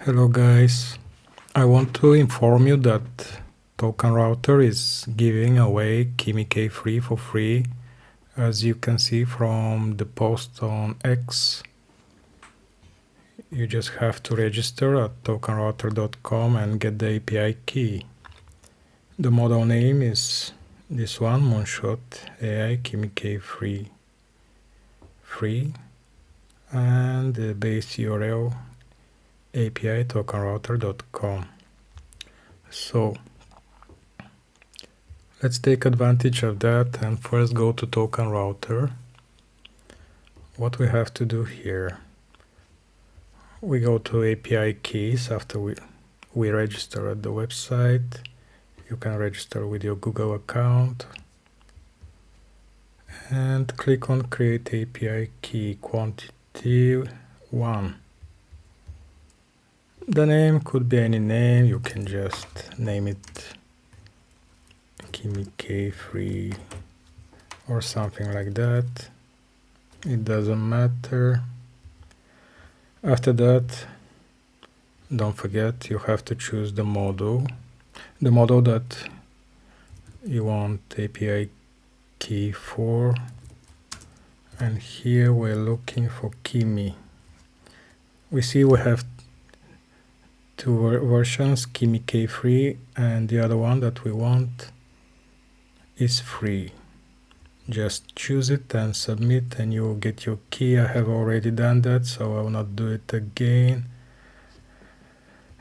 Hello guys, I want to inform you that Token Router is giving away Kimi K3 for free, as you can see from the post on X. You just have to register at tokenrouter.com and get the API key. The model name is this one, Moonshot AI Kimi K3 free, and the base URL API tokenrouter.com. So let's take advantage of that and first go to Token Router. What we have to do here, we go to API keys after we register at the website. You can register with your Google account and click on Create API Key Quantity 1. The name could be any name, you can just name it Kimi K3 or something like that. It doesn't matter. After that, don't forget you have to choose the model that you want API key for, and here we're looking for Kimi. We see we have two versions, Kimi K3, and the other one that we want is free. Just choose it and submit and you will get your key. I have already done that, so I will not do it again.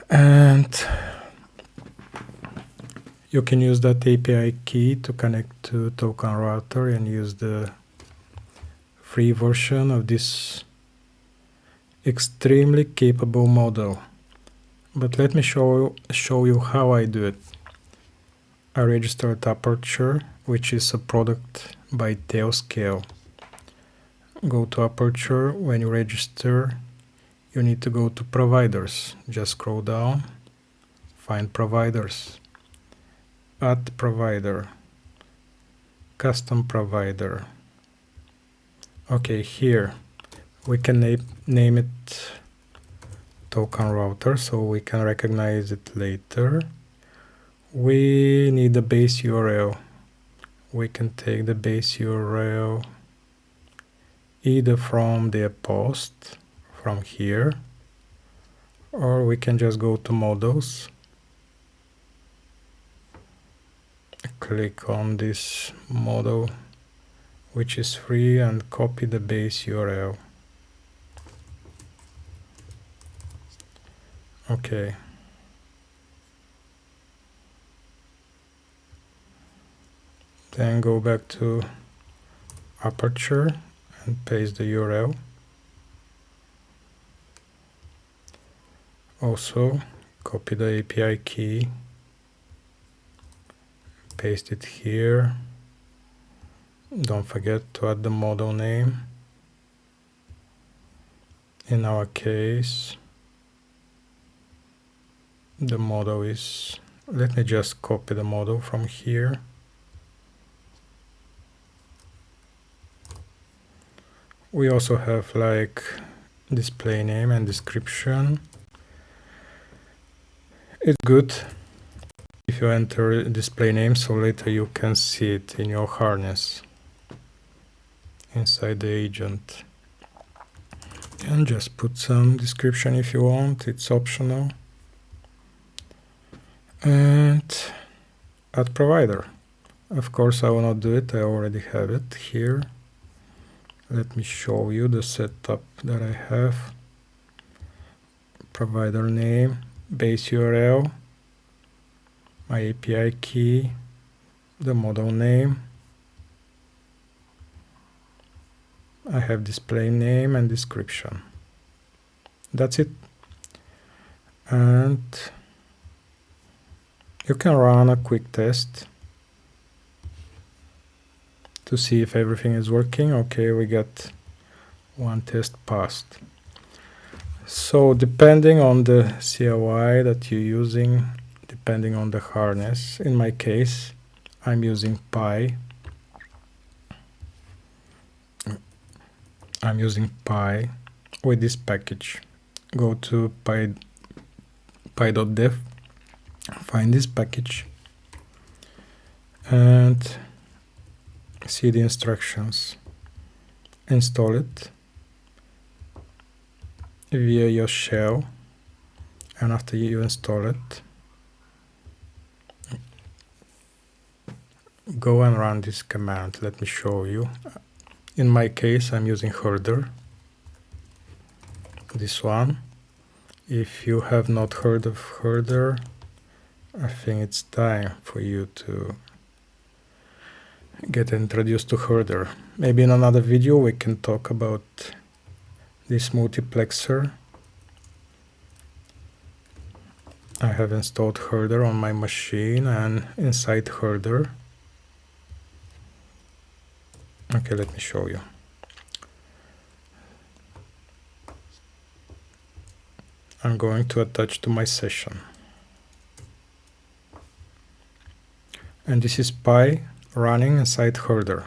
And you can use that API key to connect to Token Router and use the free version of this extremely capable model. But let me show you how I do it. I register at Aperture, which is a product by Tailscale. Go to Aperture. When you register, you need to go to Providers. Just scroll down, find Providers. Add Provider, Custom Provider. Okay, here we can name it Token Router so we can recognize it later. We need the base URL. We can take the base URL either from their post, from here, or we can just go to models, click on this model which is free and copy the base URL. Okay. Then go back to Aperture and paste the URL. Also, copy the API key, paste it here. Don't forget to add the model name. In our case, the model is, let me just copy the model from here. We also have like display name and description. It's good if you enter display name so later you can see it in your harness inside the agent. And just put some description if you want, it's optional. And add provider. Of course I will not do it, I already have it here. Let me show you the setup that I have. Provider name, base URL, my API key, the model name. I have display name and description. That's it. And you can run a quick test to see if everything is working. Okay, we got one test passed. So depending on the CLI that you're using, depending on the harness, in my case, I'm using Pi. I'm using Pi with this package. Go to py.dev, find this package and see the instructions. Install it via your shell, and after you install it, go and run this command. Let me show you. In my case, I'm using herder, this one. If you have not heard of herder, I think it's time for you to get introduced to herder. Maybe in another video we can talk about this multiplexer. I have installed herder on my machine, and inside herder, okay, let me show you. I'm going to attach to my session. And this is Py running inside herder.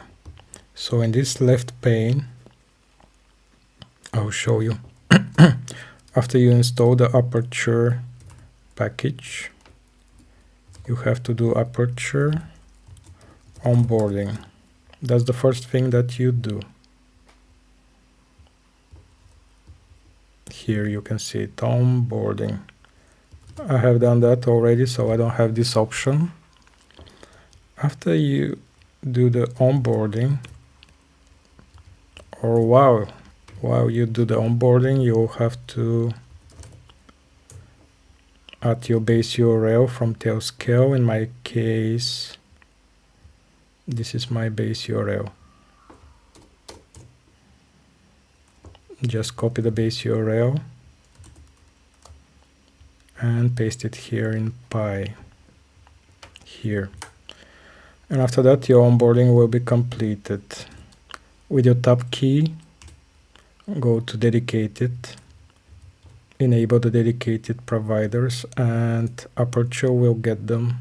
So in this left pane, I'll show you. After you install the aperture package, you have to do aperture onboarding. That's the first thing that you do. Here you can see it, onboarding. I have done that already, so I don't have this option. After you do the onboarding, or while you do the onboarding, you'll have to add your base URL from Tailscale. In my case, this is my base URL. Just copy the base URL and paste it here in Py, here. And after that, your onboarding will be completed. With your tab key, go to dedicated, enable the dedicated providers, and Aperture will get them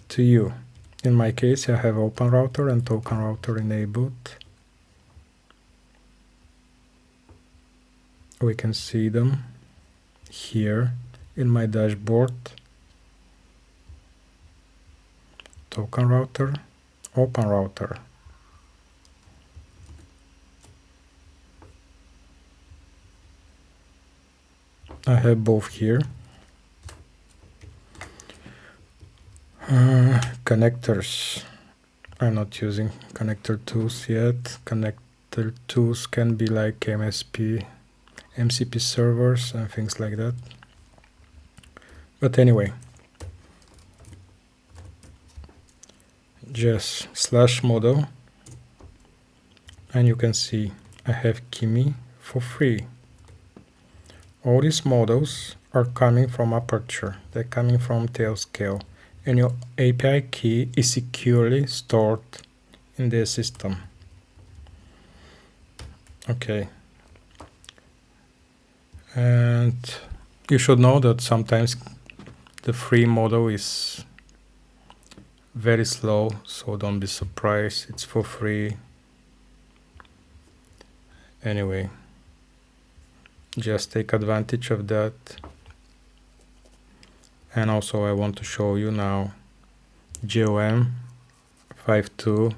to you. In my case, I have Open Router and Token Router enabled. We can see them here in my dashboard. Token Router, Open Router. I have both here. Connectors. I'm not using connector tools yet. Connector tools can be like MCP servers and things like that. But anyway, just /model, and you can see I have Kimi for free. All these models are coming from Aperture. They're coming from Tailscale, and your API key is securely stored in their system. Okay. And you should know that sometimes the free model is very slow, so don't be surprised. It's for free. Anyway, just take advantage of that. And also I want to show you now GOM 5.2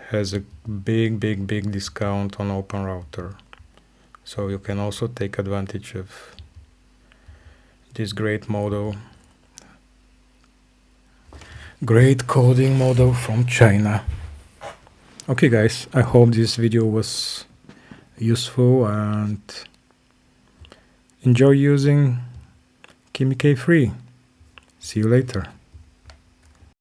has a big discount on Open Router. So you can also take advantage of this great model, great coding model from China. Okay guys, I hope this video was useful and enjoy using Kimi K3. See you later.